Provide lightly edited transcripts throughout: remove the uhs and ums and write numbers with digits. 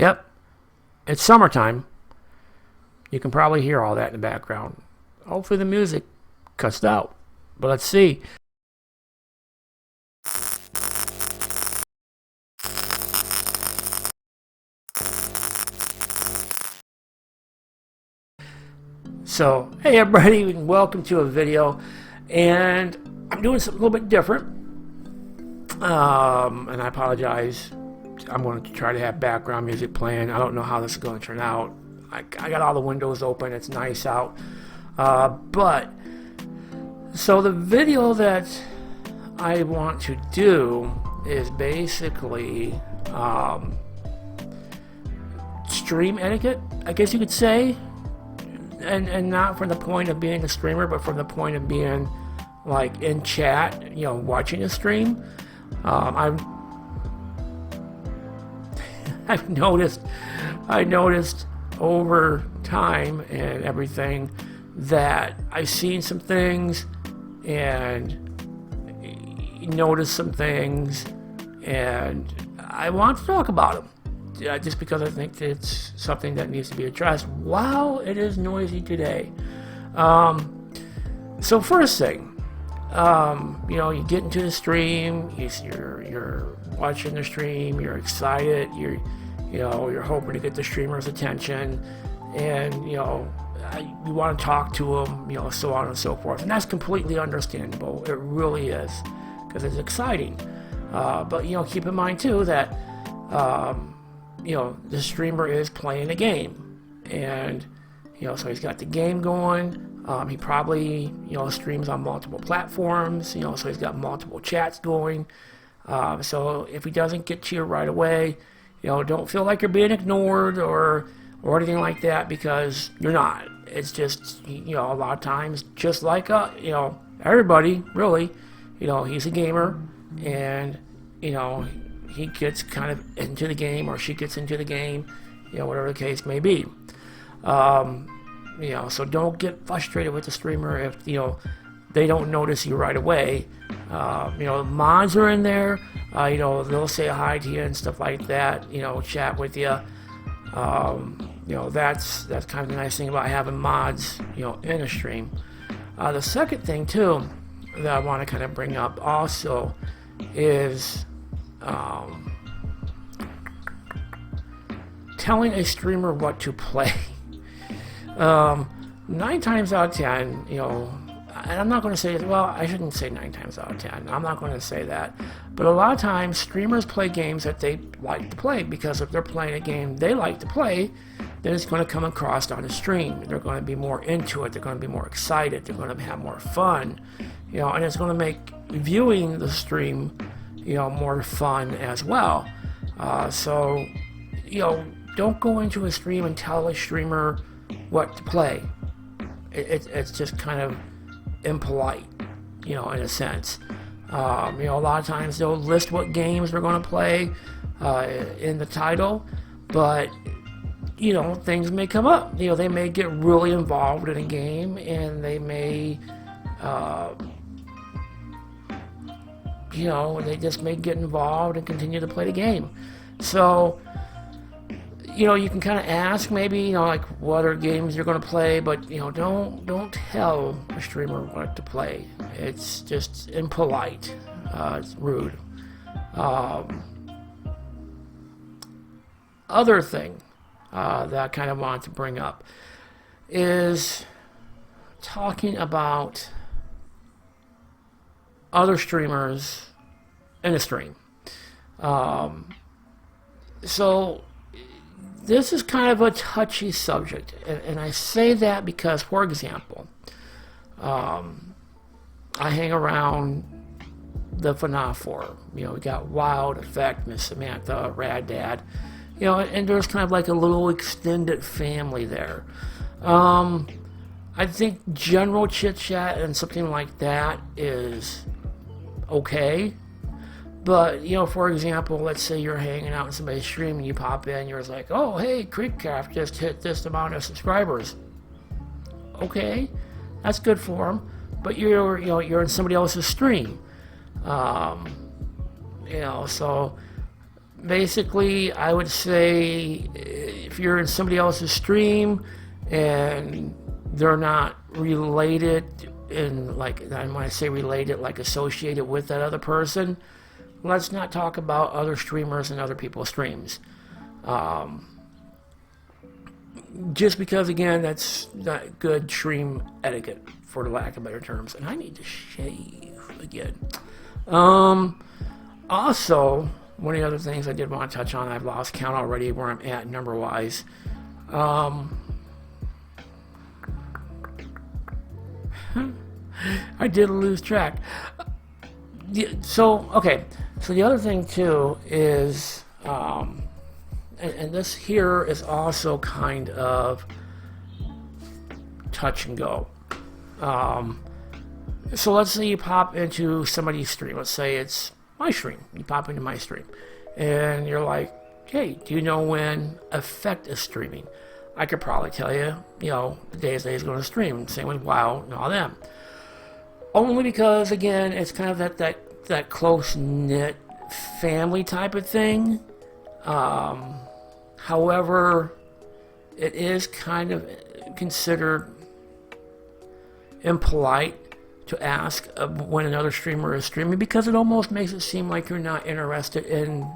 Yep, it's summertime. You can probably hear all that in the background. Hopefully the music cuts out. But let's see. So, hey everybody, welcome to a video. And I'm doing something a little bit different. And I apologize. I'm going to try to have background music playing. I don't know how this is going to turn out. I got all the windows open. It's nice out. So the video that I want to do is basically stream etiquette, I guess you could say. And not from the point of being a streamer, but from the point of being like in chat, watching a stream. I've noticed over time and everything that I've seen some things and noticed some things, and I want to talk about them. Just because I think it's something that needs to be addressed. Wow, it is noisy today. So first thing, you get into the stream, you're watching the stream, you're excited, you're hoping to get the streamer's attention, and you want to talk to them, so on and so forth, and that's completely understandable. It really is, because it's exciting. But keep in mind too that the streamer is playing a game, and so he's got the game going. He probably streams on multiple platforms, so he's got multiple chats going. So if he doesn't get to you right away, don't feel like you're being ignored or anything like that, because you're not. It's just a lot of times, just like everybody really, he's a gamer, and he gets kind of into the game, or she gets into the game, whatever the case may be. So don't get frustrated with the streamer if, they don't notice you right away. Mods are in there, they'll say hi to you and stuff like that, chat with you. That's kind of the nice thing about having mods, in a stream. The second thing too that I want to kind of bring up also is telling a streamer what to play. 9 times out of 10, and I'm not going to say, well, I shouldn't say 9 times out of 10. I'm not going to say that. But a lot of times, streamers play games that they like to play, because if they're playing a game they like to play, then it's going to come across on the stream. They're going to be more into it. They're going to be more excited. They're going to have more fun. And it's going to make viewing the stream, more fun as well. So, don't go into a stream and tell a streamer what to play. It's just kind of impolite, in a sense. A lot of times they'll list what games they're going to play in the title, but things may come up. They may get really involved in a game, and they may they just may get involved and continue to play the game. So you can kind of ask maybe, like what other games you're going to play, but don't tell a streamer what to play. It's just impolite. It's rude. Other thing that I kind of want to bring up is talking about other streamers in a stream. So this is kind of a touchy subject, and I say that because, for example, I hang around the FNAF forum. We got Wild, Effect, Miss Samantha, Rad Dad, and there's kind of like a little extended family there. I think general chit chat and something like that is okay. But, for example, let's say you're hanging out in somebody's stream and you pop in and you're like, oh, hey, Creekcraft just hit this amount of subscribers. Okay, that's good for them, but you're in somebody else's stream. So basically, I would say if you're in somebody else's stream and they're not related in, like, and when I say related, like associated with that other person, let's not talk about other streamers and other people's streams. Just because, again, that's not good stream etiquette, for the lack of better terms. And I need to shave again. Also, one of the other things I did want to touch on, I've lost count already where I'm at number-wise. I did lose track. So the other thing, too, is... and this here is also kind of touch and go. So let's say you pop into somebody's stream. Let's say it's my stream. You pop into my stream. And you're like, hey, do you know when Effect is streaming? I could probably tell you, the days that he's going to stream. Same with WoW and all them. Only because, again, it's kind of that close-knit family type of thing. However, it is kind of considered impolite to ask when another streamer is streaming, because it almost makes it seem like you're not interested in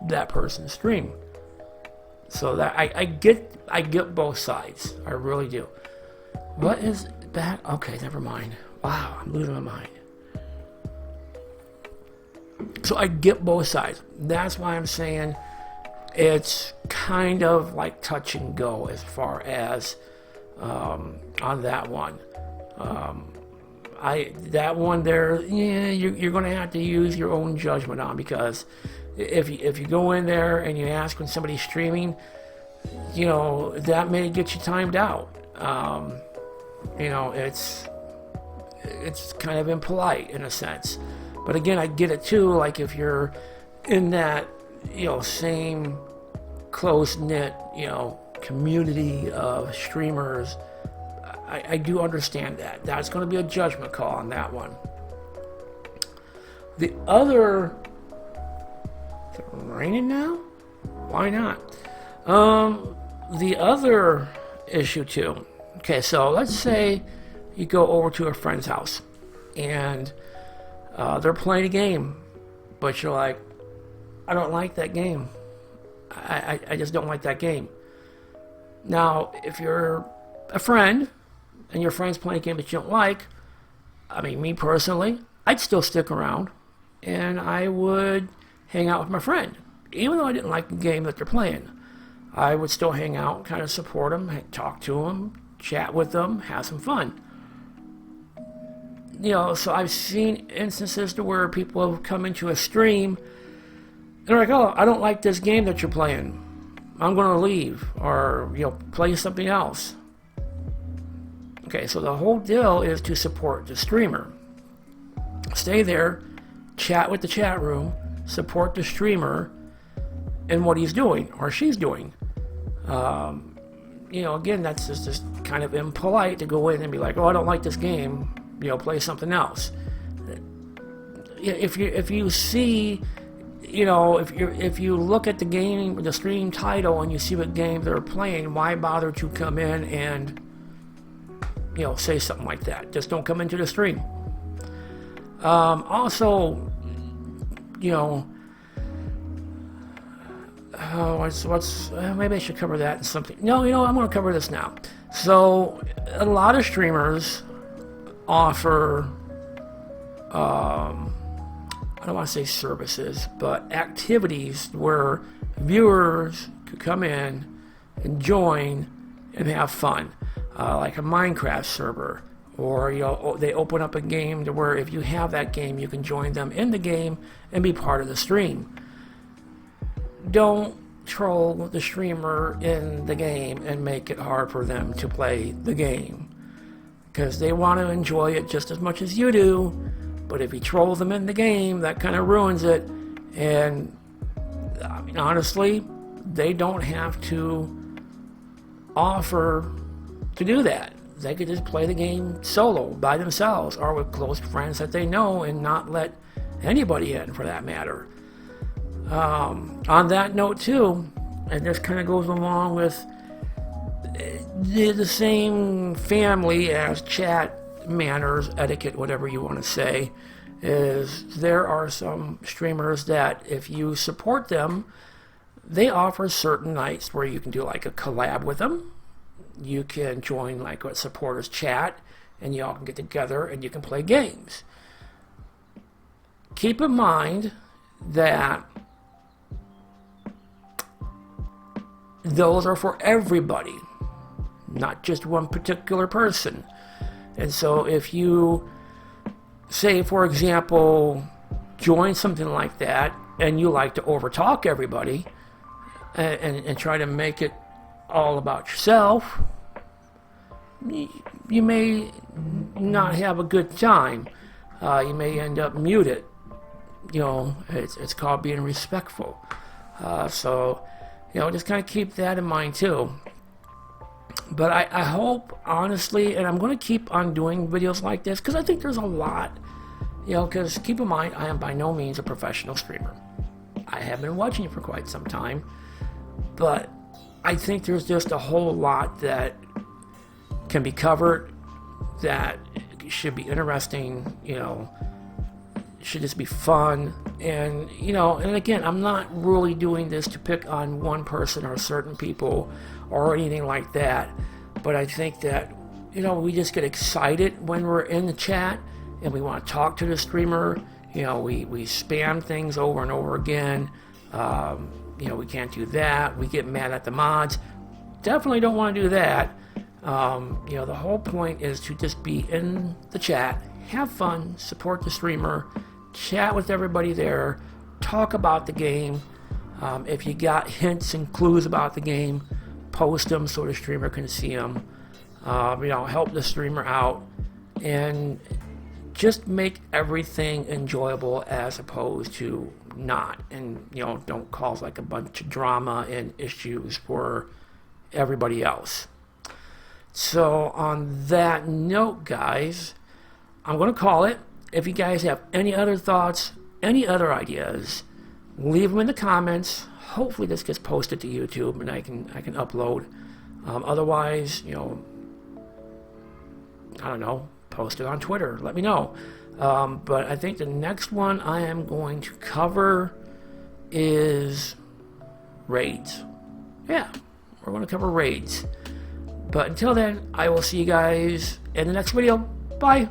that person's stream. So that I get both sides. I really do. What is that? Okay, never mind. Wow, I'm losing my mind. So I get both sides. That's why I'm saying it's kind of like touch and go as far as on that one. That one there, yeah, you're going to have to use your own judgment on, because if you go in there and you ask when somebody's streaming, that may get you timed out. It's kind of impolite in a sense. But again, I get it too. Like if you're in that same close-knit community of streamers, I do understand that. That's going to be a judgment call on that one. The other... Is it raining now? Why not? The other issue too. Okay, so let's say you go over to a friend's house and they're playing a game, but you're like, I don't like that game. I just don't like that game. Now, if you're a friend and your friend's playing a game that you don't like, I mean, me personally, I'd still stick around and I would hang out with my friend. Even though I didn't like the game that they're playing, I would still hang out, kind of support them, talk to them, chat with them, have some fun. So I've seen instances to where people have come into a stream and they're like, oh, I don't like this game that you're playing. I'm going to leave, or, play something else. Okay, so the whole deal is to support the streamer. Stay there, chat with the chat room, support the streamer in what he's doing or she's doing. Again, that's just kind of impolite to go in and be like, oh, I don't like this game, play something else. If you see, if you look at the game, the stream title, and you see what game they're playing, why bother to come in and, say something like that? Just don't come into the stream. Also, maybe I should cover that in something. No, I'm going to cover this now. So, a lot of streamers offer, I don't want to say services, but activities where viewers could come in and join and have fun, like a Minecraft server, or they open up a game to where if you have that game, you can join them in the game and be part of the stream. Don't troll the streamer in the game and make it hard for them to play the game, because they want to enjoy it just as much as you do. But if you troll them in the game, that kind of ruins it. And I mean, honestly, they don't have to offer to do that. They could just play the game solo by themselves or with close friends that they know, and not let anybody in, for that matter. On that note too, and this kind of goes along with the same family as chat manners, etiquette, whatever you want to say, is there are some streamers that if you support them, they offer certain nights where you can do like a collab with them. You can join like a supporters chat and y'all can get together and you can play games. Keep in mind that those are for everybody, not just one particular person. And so if you say, for example, join something like that and you like to overtalk everybody and try to make it all about yourself, you may not have a good time. You may end up muted. You know, it's called being respectful. So, you know, just kind of keep that in mind too. But I hope, honestly, and I'm going to keep on doing videos like this because I think there's a lot, you know, because keep in mind, I am by no means a professional streamer. I have been watching it for quite some time, but I think there's just a whole lot that can be covered that should be interesting, you know, should just be fun. And, you know, and again, I'm not really doing this to pick on one person or certain people or anything like that, but I think that, you know, we just get excited when we're in the chat and we want to talk to the streamer. You know, we spam things over and over again. You know, we can't do that. We get mad at the mods. Definitely don't want to do that. You know, the whole point is to just be in the chat, have fun, support the streamer, chat with everybody there, talk about the game. If you got hints and clues about the game, post them so the streamer can see them. You know, help the streamer out and just make everything enjoyable as opposed to not. And, you know, don't cause like a bunch of drama and issues for everybody else. So on that note, guys, I'm going to call it. If you guys have any other thoughts, any other ideas, leave them in the comments. Hopefully this gets posted to YouTube and I can upload. Otherwise, you know, I don't know, post it on Twitter. Let me know. But I think the next one I am going to cover is raids. Yeah, we're going to cover raids. But until then, I will see you guys in the next video. Bye.